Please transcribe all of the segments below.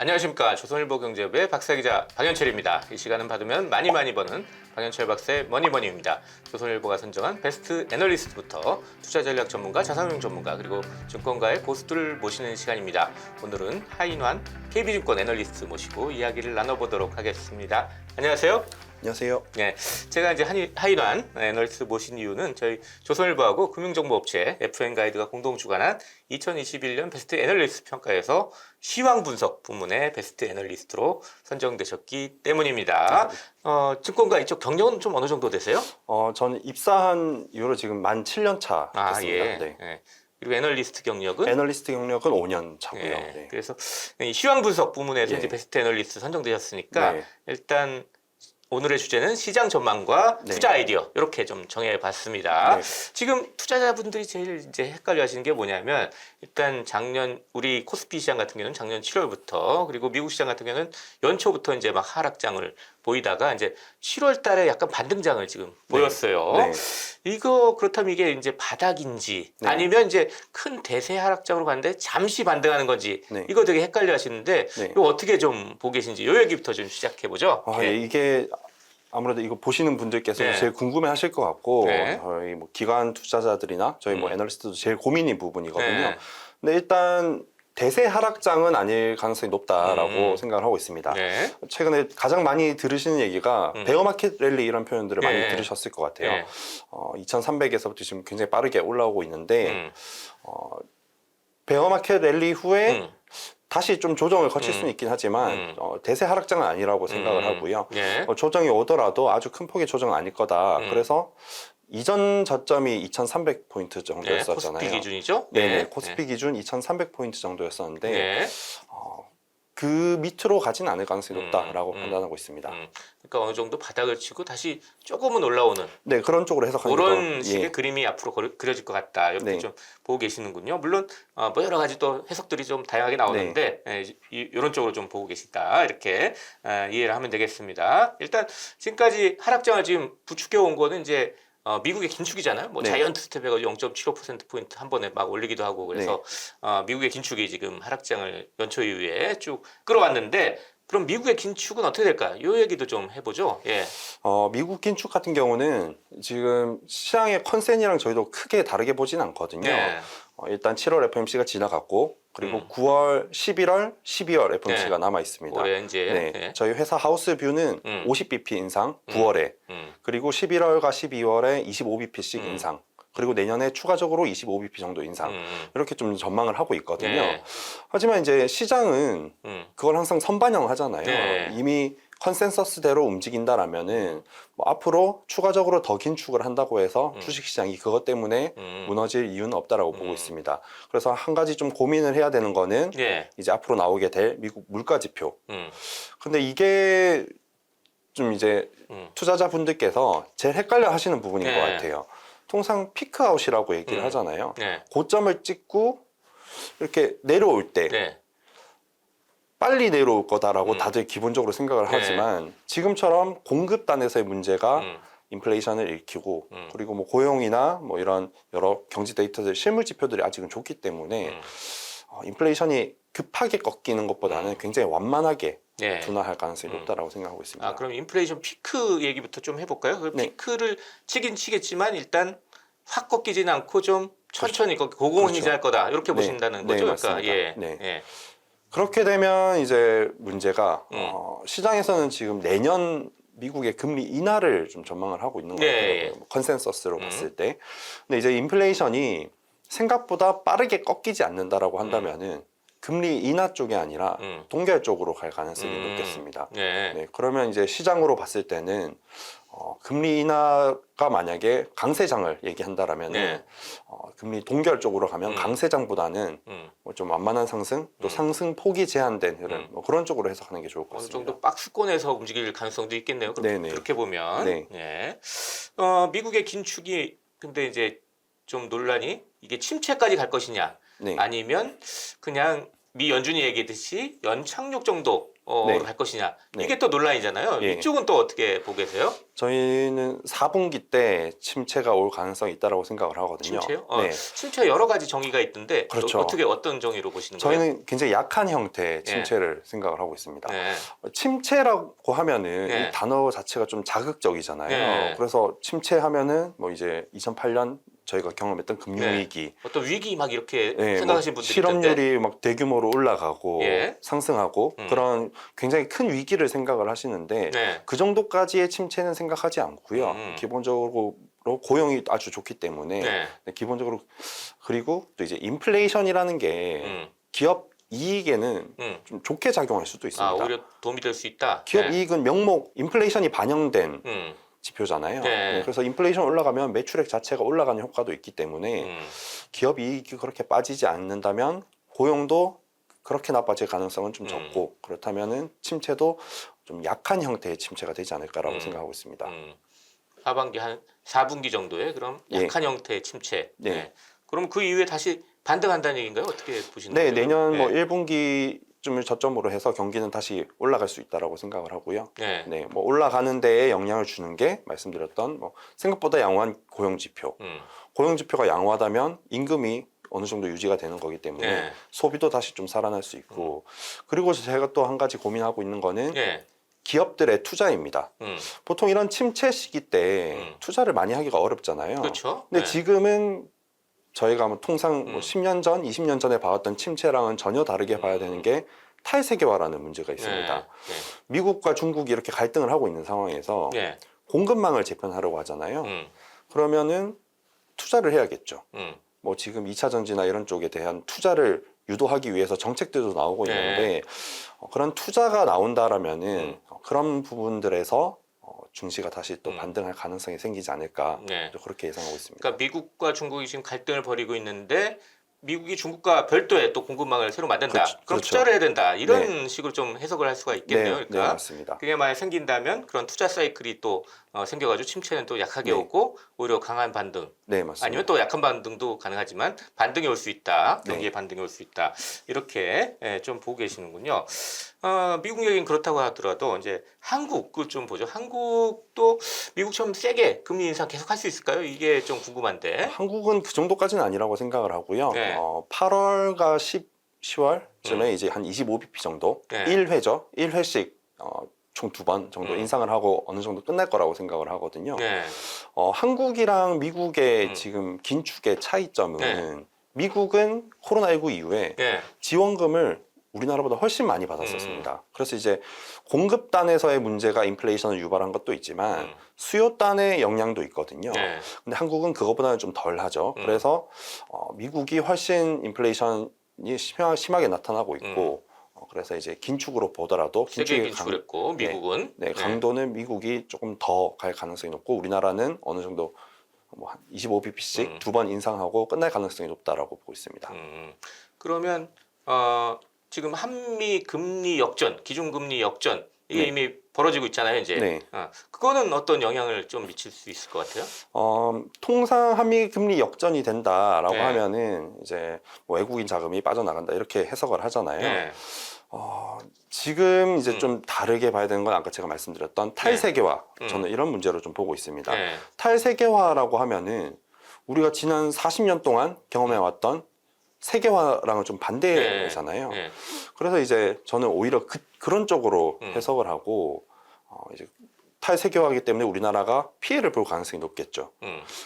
안녕하십니까. 조선일보 경제부의 박사 기자 박연철입니다. 이 시간은 받으면 많이 버는 박연철 박사의 머니머니입니다. 조선일보가 선정한 베스트 애널리스트부터 투자 전략 전문가, 자산운용 전문가, 그리고 증권가의 고수들을 모시는 시간입니다. 오늘은 하인환 KB증권 애널리스트 모시고 이야기를 나눠보도록 하겠습니다. 안녕하세요. 안녕하세요. 네, 제가 이제 하인환 애널리스트 모신 이유는 저희 조선일보하고 금융정보업체 FN가이드가 공동 주관한 2021년 베스트 애널리스트 평가에서 시황 분석 부문의 베스트 애널리스트로 선정되셨기 때문입니다. 증권가 이쪽 경력은 좀 어느 정도 되세요? 저는 입사한 이후로 지금 만 7년 차 됐습니다. 예. 네. 예. 그리고 애널리스트 경력은? 애널리스트 경력은 5년 차고요. 예. 네. 그래서 이 시황 분석 부문에서 예. 이제 베스트 애널리스트 선정되셨으니까 네. 일단 오늘의 주제는 시장 전망과 네. 투자 아이디어 이렇게 좀 정해봤습니다. 네. 지금 투자자분들이 제일 이제 헷갈려하시는 게 뭐냐면 일단 작년 우리 코스피 시장 같은 경우는 작년 7월부터 그리고 미국 시장 같은 경우는 연초부터 이제 막 하락장을 보이다가 이제 7월달에 약간 반등장을 지금 보였어요. 네. 이거 그렇다면 이게 이제 바닥인지 네. 아니면 이제 큰 대세 하락장으로 갔는데 잠시 반등하는 건지 네. 이거 되게 헷갈려하시는데 네. 이거 어떻게 좀 보고 계신지 요 얘기부터 좀 시작해 보죠. 예, 이게 아무래도 이거 보시는 분들께서 네. 제일 궁금해하실 것 같고 네. 저희 뭐 기관 투자자들이나 저희 뭐 애널리스트도 제일 고민인 부분이거든요. 네. 근데 일단 대세 하락장은 아닐 가능성이 높다라고 생각을 하고 있습니다. 네. 최근에 가장 많이 들으시는 얘기가 베어마켓 랠리 이런 표현들을 네. 많이 들으셨을 것 같아요. 네. 2300에서부터 지금 굉장히 빠르게 올라오고 있는데 베어마켓 랠리 후에 다시 좀 조정을 거칠 수는 있긴 하지만 대세 하락장은 아니라고 생각을 하고요. 네. 조정이 오더라도 아주 큰 폭의 조정은 아닐 거다. 그래서 이전 저점이 2,300포인트 정도였었잖아요. 코스피 기준이죠? 네, 코스피 기준 2,300포인트 정도였었는데 네. 그 밑으로 가진 않을 가능성이 높다라고 판단하고 있습니다. 그러니까 어느 정도 바닥을 치고 다시 조금은 올라오는 네, 그런 쪽으로 해석하는 그런 거. 식의 예. 그림이 앞으로 그려질 것 같다. 이렇게 네. 좀 보고 계시는군요. 물론 뭐 여러 가지 또 해석들이 좀 다양하게 나오는데 이런 쪽으로 좀 보고 계시다. 이렇게 이해를 하면 되겠습니다. 일단 지금까지 하락장을 지금 부추겨 온 거는 이제 미국의 긴축이잖아요. 뭐 네. 자이언트 스텝해가 0.75%포인트 한 번에 막 올리기도 하고 그래서 미국의 긴축이 지금 하락장을 연초 이후에 쭉 끌어왔는데 그럼 미국의 긴축은 어떻게 될까요? 이 얘기도 좀 해보죠. 예. 미국 긴축 같은 경우는 지금 시장의 컨센이랑 저희도 크게 다르게 보진 않거든요. 네. 일단 7월 FOMC가 지나갔고 그리고 9월, 11월, 12월 FOMC가 네. 남아 있습니다. 올해 이제 네. 저희 회사 하우스뷰는 50bp 인상 9월에 그리고 11월과 12월에 25bp씩 인상 그리고 내년에 추가적으로 25bp 정도 인상 이렇게 좀 전망을 하고 있거든요. 네. 하지만 이제 시장은 그걸 항상 선반영하잖아요. 네. 이미 컨센서스대로 움직인다라면은 뭐 앞으로 추가적으로 더 긴축을 한다고 해서 주식시장이 그것 때문에 무너질 이유는 없다라고 보고 있습니다. 그래서 한 가지 좀 고민을 해야 되는 거는 예. 이제 앞으로 나오게 될 미국 물가지표. 근데 이게 좀 이제 투자자분들께서 제일 헷갈려 하시는 부분인 네. 것 같아요. 통상 피크아웃이라고 얘기를 하잖아요. 네. 고점을 찍고 이렇게 내려올 때 네. 빨리 내려올 거다라고 다들 기본적으로 생각을 하지만 지금처럼 공급단에서의 문제가 인플레이션을 일으키고 그리고 뭐 고용이나 뭐 이런 여러 경제 데이터들 실물 지표들이 아직은 좋기 때문에 인플레이션이 급하게 꺾이는 것보다는 굉장히 완만하게 네. 둔화할 가능성이 높다라고 생각하고 있습니다. 그럼 인플레이션 피크 얘기부터 좀 해볼까요? 그 네. 피크를 치긴 치겠지만 일단 확 꺾이지는 않고 좀 천천히 꺾이 고공행진할 거다 이렇게 네. 보신다는 네, 거죠. 맞습니다. 그러니까 예. 네. 예. 그렇게 되면 이제 문제가 시장에서는 지금 내년 미국의 금리 인하를 좀 전망을 하고 있는 것 같아요. 예. 컨센서스로 봤을 때. 근데 이제 인플레이션이 생각보다 빠르게 꺾이지 않는다라고 한다면은 금리 인하 쪽이 아니라 동결 쪽으로 갈 가능성이 높겠습니다. 예. 네, 그러면 이제 시장으로 봤을 때는 금리 인하가 만약에 강세장을 얘기한다라면은 네. 금리 동결 쪽으로 가면 강세장보다는 뭐 좀 완만한 상승, 또 상승 폭이 제한된 흐름, 뭐 그런 쪽으로 해석하는 게 좋을 것 어느 같습니다. 정도 박스권에서 움직일 가능성도 있겠네요. 네네. 그렇게 보면. 네. 예. 미국의 긴축이 근데 이제 좀 논란이 이게 침체까지 갈 것이냐 네. 아니면 그냥 미 연준이 얘기했듯이 연착륙 정도 네. 갈 것이냐. 네. 이게 또 논란이잖아요. 예. 이쪽은 또 어떻게 보고 계세요? 저희는 4분기 때 침체가 올 가능성이 있다라고 생각을 하거든요. 침체요? 네. 침체 여러 가지 정의가 있던데 그렇죠. 어떤 정의로 보시는 거예요? 저희는 굉장히 약한 형태의 침체를 생각을 하고 있습니다. 네. 침체라고 하면은 네. 이 단어 자체가 좀 자극적이잖아요. 네. 그래서 침체하면은 뭐 이제 2008년 저희가 경험했던 금융위기, 어떤 위기 막 이렇게 네, 생각하시는 뭐 분들이 있던데. 실업률이 막 대규모로 올라가고 예. 상승하고 그런 굉장히 큰 위기를 생각을 하시는데 네. 그 정도까지의 침체는 생각하지 않고요. 기본적으로 고용이 아주 좋기 때문에 네. 기본적으로 그리고 또 이제 인플레이션이라는 게 기업 이익에는 좀 좋게 작용할 수도 있습니다. 오히려 도움이 될 수 있다. 기업 네. 이익은 명목 인플레이션이 반영된 지표잖아요. 네. 그래서 인플레이션 올라가면 매출액 자체가 올라가는 효과도 있기 때문에 기업 이익이 그렇게 빠지지 않는다면 고용도 그렇게 나빠질 가능성은 좀 적고 그렇다면은 침체도 좀 약한 형태의 침체가 되지 않을까라고 생각하고 있습니다. 하반기 한 4분기 정도에 그럼 약한 형태의 침체. 네. 네. 그럼 그 이후에 다시 반등한다는 얘기인가요? 어떻게 보시는 네, 거예요? 내년 뭐 네. 1분기쯤을 저점으로 해서 경기는 다시 올라갈 수 있다라고 생각을 하고요. 네. 네, 뭐 올라가는 데에 영향을 주는 게 말씀드렸던 뭐 생각보다 양호한 고용 지표. 고용 지표가 양호하다면 임금이 어느 정도 유지가 되는 거기 때문에 네. 소비도 다시 좀 살아날 수 있고 그리고 제가 또 한 가지 고민하고 있는 거는 네. 기업들의 투자입니다. 보통 이런 침체 시기 때 투자를 많이 하기가 어렵잖아요. 그렇죠. 근데 네. 지금은 저희가 뭐 통상 뭐 10년 전, 20년 전에 봐왔던 침체랑은 전혀 다르게 봐야 되는 게 탈세계화라는 문제가 있습니다. 네. 미국과 중국이 이렇게 갈등을 하고 있는 상황에서 네. 공급망을 재편하려고 하잖아요. 네. 그러면은 투자를 해야겠죠. 음. 뭐 지금 2차 전지나 이런 쪽에 대한 투자를 유도하기 위해서 정책들도 나오고 네. 있는데 그런 투자가 나온다라면은 그런 부분들에서 증시가 다시 또 반등할 가능성이 생기지 않을까 네. 그렇게 예상하고 있습니다. 그러니까 미국과 중국이 지금 갈등을 벌이고 있는데 미국이 중국과 별도의 또 공급망을 새로 만든다. 그렇죠. 그럼 그렇죠. 투자를 해야 된다. 이런 식으로 좀 해석을 할 수가 있겠네요. 네, 그러니까 맞습니다. 그게 만약 생긴다면 그런 투자 사이클이 또 생겨가지고 침체는 또 약하게 네. 오고 오히려 강한 반등. 네, 맞습니다. 아니면 또 약한 반등도 가능하지만 반등이 올 수 있다. 경기의 네. 반등이 올 수 있다. 이렇게 좀 보고 계시는군요. 미국 얘기는 그렇다고 하더라도 이제 한국을 좀 보죠. 한국도 미국처럼 세게 금리 인상 계속 할 수 있을까요? 이게 좀 궁금한데. 한국은 그 정도까지는 아니라고 생각을 하고요. 네. 8월과 10월쯤에 이제 한 25bp 정도 네. 1회죠. 1회씩 총 2번 정도 인상을 하고 어느 정도 끝날 거라고 생각을 하거든요. 네. 한국이랑 미국의 지금 긴축의 차이점은 네. 미국은 코로나19 이후에 네. 지원금을 우리나라보다 훨씬 많이 받았었습니다. 그래서 이제 공급단에서의 문제가 인플레이션을 유발한 것도 있지만 수요단의 영향도 있거든요. 네. 근데 한국은 그거보다는 좀 덜하죠. 그래서 미국이 훨씬 인플레이션이 심하게 나타나고 있고 그래서 이제 긴축으로 보더라도 세계 긴축을 했고 미국은 네, 강도는 미국이 조금 더 갈 가능성이 높고 우리나라는 어느 정도 뭐 한 25bp씩 2번 인상하고 끝날 가능성이 높다라고 보고 있습니다. 그러면 지금 한미 금리 역전, 기준금리 역전 이게 네. 이미 벌어지고 있잖아요, 이제. 네. 그거는 어떤 영향을 좀 미칠 수 있을 것 같아요? 통상 한미 금리 역전이 된다라고 네. 하면은 이제 뭐 외국인 자금이 빠져나간다 이렇게 해석을 하잖아요. 네. 지금 이제 좀 다르게 봐야 되는 건 아까 제가 말씀드렸던 탈세계화 저는 이런 문제로 좀 보고 있습니다. 네. 탈세계화라고 하면은 우리가 지난 40년 동안 경험해왔던 세계화랑은 좀 반대잖아요. 네. 그래서 이제 저는 오히려 그런 쪽으로 해석을 하고 이제 탈세계화이기 때문에 우리나라가 피해를 볼 가능성이 높겠죠.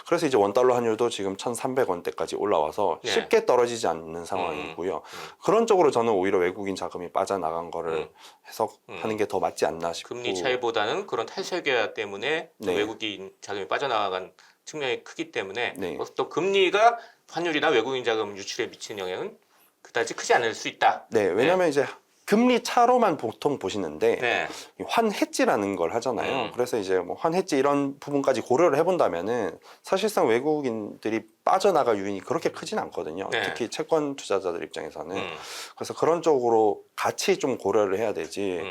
그래서 이제 원달러 환율도 지금 1,300원대까지 올라와서 네. 쉽게 떨어지지 않는 상황이고요. 그런 쪽으로 저는 오히려 외국인 자금이 빠져나간 거를 해석하는 게 더 맞지 않나 싶고. 금리 차이보다는 그런 탈세계화 때문에 또 네. 외국인 자금이 빠져나간 측면이 크기 때문에 네. 또 금리가 환율이나 외국인 자금 유출에 미치는 영향은 그다지 크지 않을 수 있다. 네, 왜냐하면 이제 금리 차로만 보통 보시는데 네. 환해지라는 걸 하잖아요. 그래서 이제 뭐 환해지 이런 부분까지 고려를 해본다면은 사실상 외국인들이 빠져나갈 요인이 그렇게 크진 않거든요. 네. 특히 채권 투자자들 입장에서는. 그래서 그런 쪽으로 같이 좀 고려를 해야 되지.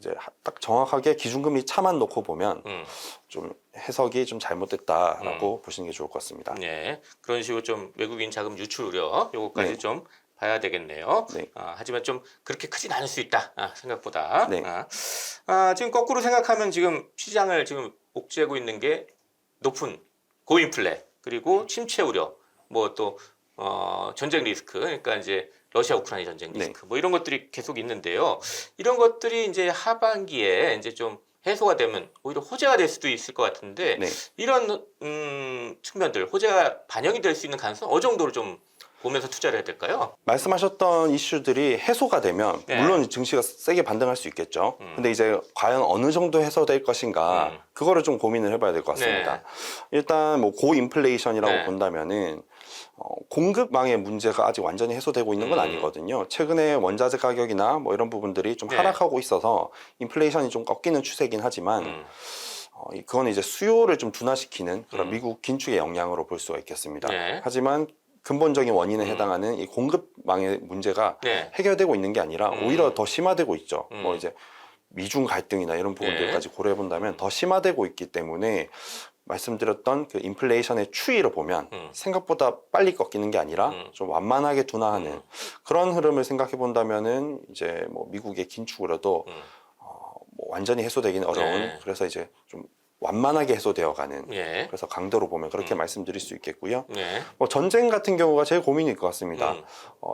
이제 딱 정확하게 기준금리 차만 놓고 보면 좀 해석이 좀 잘못됐다라고 보시는 게 좋을 것 같습니다. 네. 그런 식으로 좀 외국인 자금 유출 우려 요거까지 네. 좀 봐야 되겠네요. 네. 하지만 좀 그렇게 크진 않을 수 있다. 생각보다. 네. 지금 거꾸로 생각하면 지금 시장을 지금 옥죄고 있는 게 높은 고인플레 그리고 침체 우려 뭐 또 전쟁 리스크 그러니까 이제 러시아 우크라이나 전쟁 리스크 뭐 이런 것들이 계속 있는데요. 이런 것들이 이제 하반기에 이제 좀 해소가 되면 오히려 호재가 될 수도 있을 것 같은데 네. 이런 측면들 호재가 반영이 될 수 있는 가능성 어느 정도로 좀 보면서 투자를 해야 될까요? 말씀하셨던 이슈들이 해소가 되면 네. 물론 증시가 세게 반등할 수 있겠죠. 근데 이제 과연 어느 정도 해소될 것인가 그거를 좀 고민을 해봐야 될 것 같습니다. 네. 일단 뭐 고인플레이션이라고 네. 본다면은 공급망의 문제가 아직 완전히 해소되고 있는 건 아니거든요. 최근에 원자재 가격이나 뭐 이런 부분들이 좀 네. 하락하고 있어서 인플레이션이 좀 꺾이는 추세이긴 하지만 그건 이제 수요를 좀 둔화시키는 그런 미국 긴축의 영향으로 볼 수가 있겠습니다. 네. 하지만 근본적인 원인에 해당하는 이 공급망의 문제가 네. 해결되고 있는 게 아니라 오히려 더 심화되고 있죠. 뭐 이제 미중 갈등이나 이런 부분들까지 네. 고려해 본다면 더 심화되고 있기 때문에 말씀드렸던 그 인플레이션의 추이를 보면 생각보다 빨리 꺾이는 게 아니라 좀 완만하게 둔화하는 그런 흐름을 생각해 본다면은 이제 뭐 미국의 긴축으로도 뭐 완전히 해소되기는 어려운 네. 그래서 이제 좀 완만하게 해소되어가는 예. 그래서 강도로 보면 그렇게 말씀드릴 수 있겠고요. 예. 뭐 전쟁 같은 경우가 제일 고민일 것 같습니다.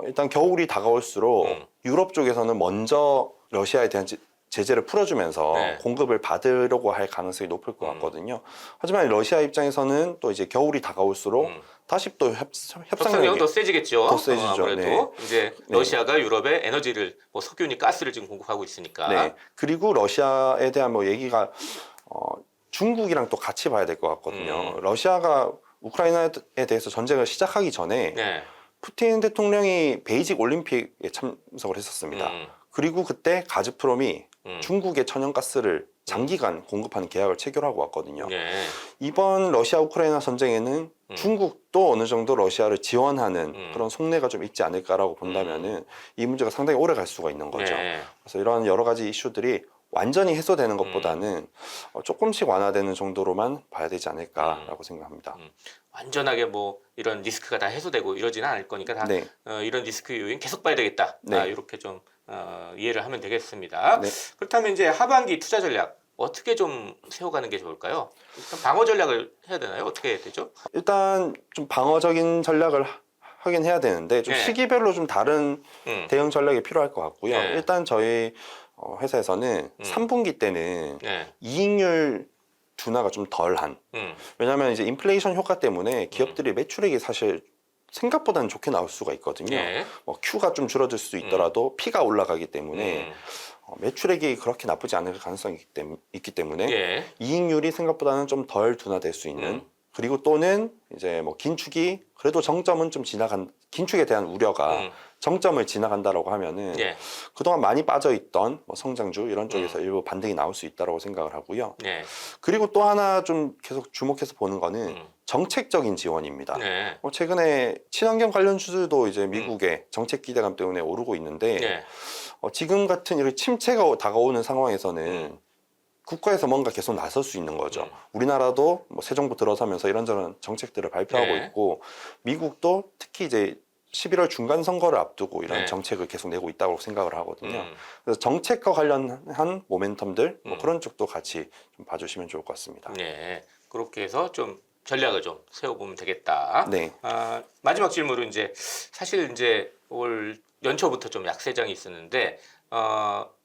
일단 겨울이 다가올수록 유럽 쪽에서는 먼저 러시아에 대한 제재를 풀어주면서 네. 공급을 받으려고 할 가능성이 높을 것 같거든요. 하지만 러시아 입장에서는 또 이제 겨울이 다가올수록 다시 또 협상력은 협상력이 더 세지겠죠. 더 세지죠. 아무래도 네. 이제 네. 러시아가 유럽에 에너지를 뭐 석유니 가스를 지금 공급하고 있으니까. 네. 그리고 러시아에 대한 뭐 얘기가 중국이랑 또 같이 봐야 될 것 같거든요. 러시아가 우크라이나에 대해서 전쟁을 시작하기 전에 네. 푸틴 대통령이 베이직 올림픽에 참석을 했었습니다. 그리고 그때 가즈프롬이 중국의 천연가스를 장기간 공급하는 계약을 체결하고 왔거든요. 네. 이번 러시아 우크라이나 전쟁에는 중국도 어느 정도 러시아를 지원하는 그런 속내가 좀 있지 않을까라고 본다면은 이 문제가 상당히 오래 갈 수가 있는 거죠. 네. 그래서 이런 여러 가지 이슈들이 완전히 해소되는 것보다는 조금씩 완화되는 정도로만 봐야 되지 않을까라고 생각합니다. 완전하게 뭐 이런 리스크가 다 해소되고 이러지는 않을 거니까 다 네. 이런 리스크 요인 계속 봐야 되겠다. 네. 이렇게 좀 이해를 하면 되겠습니다. 네. 그렇다면 이제 하반기 투자 전략 어떻게 좀 세워가는 게 좋을까요? 일단 방어 전략을 해야 되나요? 어떻게 해야 되죠? 일단 좀 방어적인 전략을 하긴 해야 되는데 좀 네. 시기별로 좀 다른 대응 전략이 필요할 것 같고요. 네. 일단 저희 회사에서는 3분기 때는 네. 이익률 둔화가 좀 덜한. 왜냐하면 이제 인플레이션 효과 때문에 기업들이 매출액이 사실 생각보다는 좋게 나올 수가 있거든요. 네. 뭐 Q가 좀 줄어들 수도 있더라도 P가 올라가기 때문에 매출액이 그렇게 나쁘지 않을 가능성이 있기 때문에 예. 이익률이 생각보다는 좀 덜 둔화될 수 있는 그리고 또는 이제 뭐 긴축이 그래도 정점은 좀 긴축에 대한 우려가 정점을 지나간다라고 하면은 예. 그동안 많이 빠져있던 뭐 성장주 이런 쪽에서 일부 반등이 나올 수 있다라고 생각을 하고요. 네. 그리고 또 하나 좀 계속 주목해서 보는 거는 정책적인 지원입니다. 네. 최근에 친환경 관련주들도 이제 미국의 정책 기대감 때문에 오르고 있는데 네. 지금 같은 이렇게 침체가 다가오는 상황에서는 국가에서 뭔가 계속 나설 수 있는 거죠. 우리나라도 뭐 새 정부 들어서면서 이런저런 정책들을 발표하고 네. 있고 미국도 특히 이제 11월 중간 선거를 앞두고 이런 네. 정책을 계속 내고 있다고 생각을 하거든요. 그래서 정책과 관련한 모멘텀들 뭐 그런 쪽도 같이 좀 봐주시면 좋을 것 같습니다. 네. 그렇게 해서 좀 전략을 좀 세워보면 되겠다. 네. 마지막 질문은 이제 사실 이제 올 연초부터 좀 약세장이 있었는데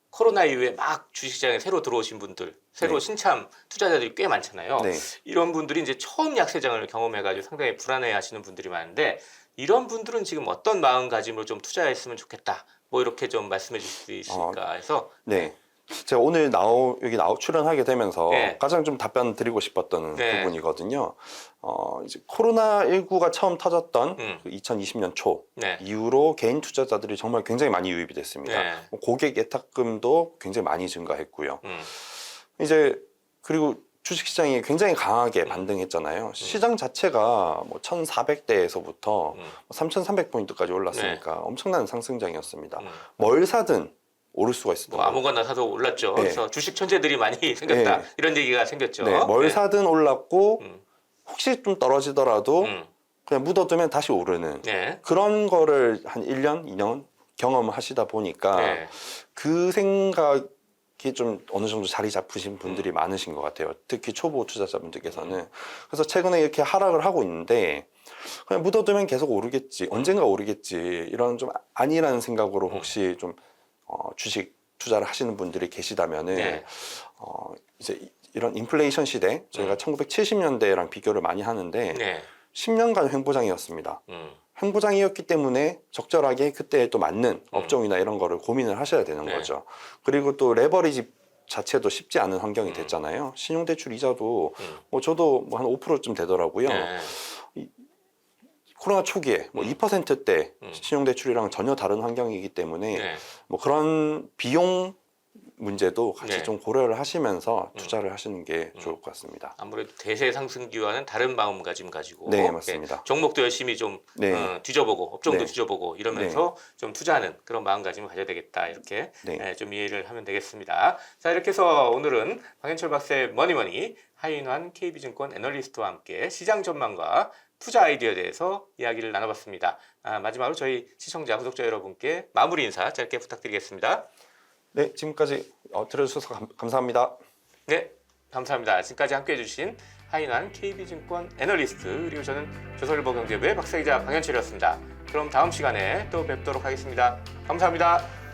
코로나 이후에 막 주식시장에 새로 들어오신 분들, 새로 네. 신참 투자자들이 꽤 많잖아요. 네. 이런 분들이 이제 처음 약세장을 경험해가지고 상당히 불안해하시는 분들이 많은데 이런 분들은 지금 어떤 마음가짐으로 좀 투자했으면 좋겠다. 뭐 이렇게 좀 말씀해 주실 수 있을까 해서 네. 제가 오늘 여기 출연하게 되면서 네. 가장 좀 답변 드리고 싶었던 네. 부분이거든요. 이제 코로나19가 처음 터졌던 그 2020년 초 네. 이후로 개인 투자자들이 정말 굉장히 많이 유입이 됐습니다. 네. 뭐 고객 예탁금도 굉장히 많이 증가했고요. 이제 그리고 주식시장이 굉장히 강하게 반등했잖아요. 시장 자체가 뭐 1,400대에서부터 3,300포인트까지 올랐으니까 엄청난 상승장이었습니다. 뭘 사든 오를 수가 있었던 뭐 거예요. 아무거나 사도 올랐죠. 네. 그래서 주식 천재들이 많이 생겼다. 네. 이런 얘기가 생겼죠. 네, 뭘 네. 사든 올랐고 혹시 좀 떨어지더라도 그냥 묻어두면 다시 오르는 네. 그런 거를 한 1년, 2년 경험하시다 보니까 네. 그 생각이 좀 어느 정도 자리 잡으신 분들이 많으신 것 같아요. 특히 초보 투자자분들께서는. 그래서 최근에 이렇게 하락을 하고 있는데 그냥 묻어두면 계속 오르겠지, 언젠가 오르겠지, 이런 좀 아니라는 생각으로 혹시 좀 주식 투자를 하시는 분들이 계시다면은 네. 이제 이런 인플레이션 시대, 저희가 1970년대랑 비교를 많이 하는데 네. 10년간 횡보장이었습니다. 횡보장이었기 때문에 적절하게 그때에 또 맞는 업종이나 이런 거를 고민을 하셔야 되는 네. 거죠. 그리고 또 레버리지 자체도 쉽지 않은 환경이 됐잖아요. 신용대출 이자도 뭐 저도 뭐 한 5%쯤 되더라고요. 네. 코로나 초기에 뭐 2%대 신용대출이랑 전혀 다른 환경이기 때문에 네. 뭐 그런 비용 문제도 같이 네. 좀 고려를 하시면서 투자를 하시는 게 좋을 것 같습니다. 아무래도 대세 상승기와는 다른 마음가짐 가지고 네, 맞습니다. 종목도 열심히 좀 네. 뒤져보고 업종도 네. 뒤져보고 이러면서 좀 투자하는 그런 마음가짐을 가져야 되겠다 이렇게 네. 좀 이해를 하면 되겠습니다. 자 이렇게 해서 오늘은 박현철 박사의 머니머니 하인환 KB증권 애널리스트와 함께 시장 전망과 투자 아이디어에 대해서 이야기를 나눠봤습니다. 마지막으로 저희 시청자 구독자 여러분께 마무리 인사 짧게 부탁드리겠습니다. 네, 지금까지 들어주셔서 감사합니다. 네, 감사합니다. 지금까지 함께해 주신 하인환 KB증권 애널리스트 그리고 저는 조선일보 경제부의 박사기자 박현철이었습니다. 그럼 다음 시간에 또 뵙도록 하겠습니다. 감사합니다.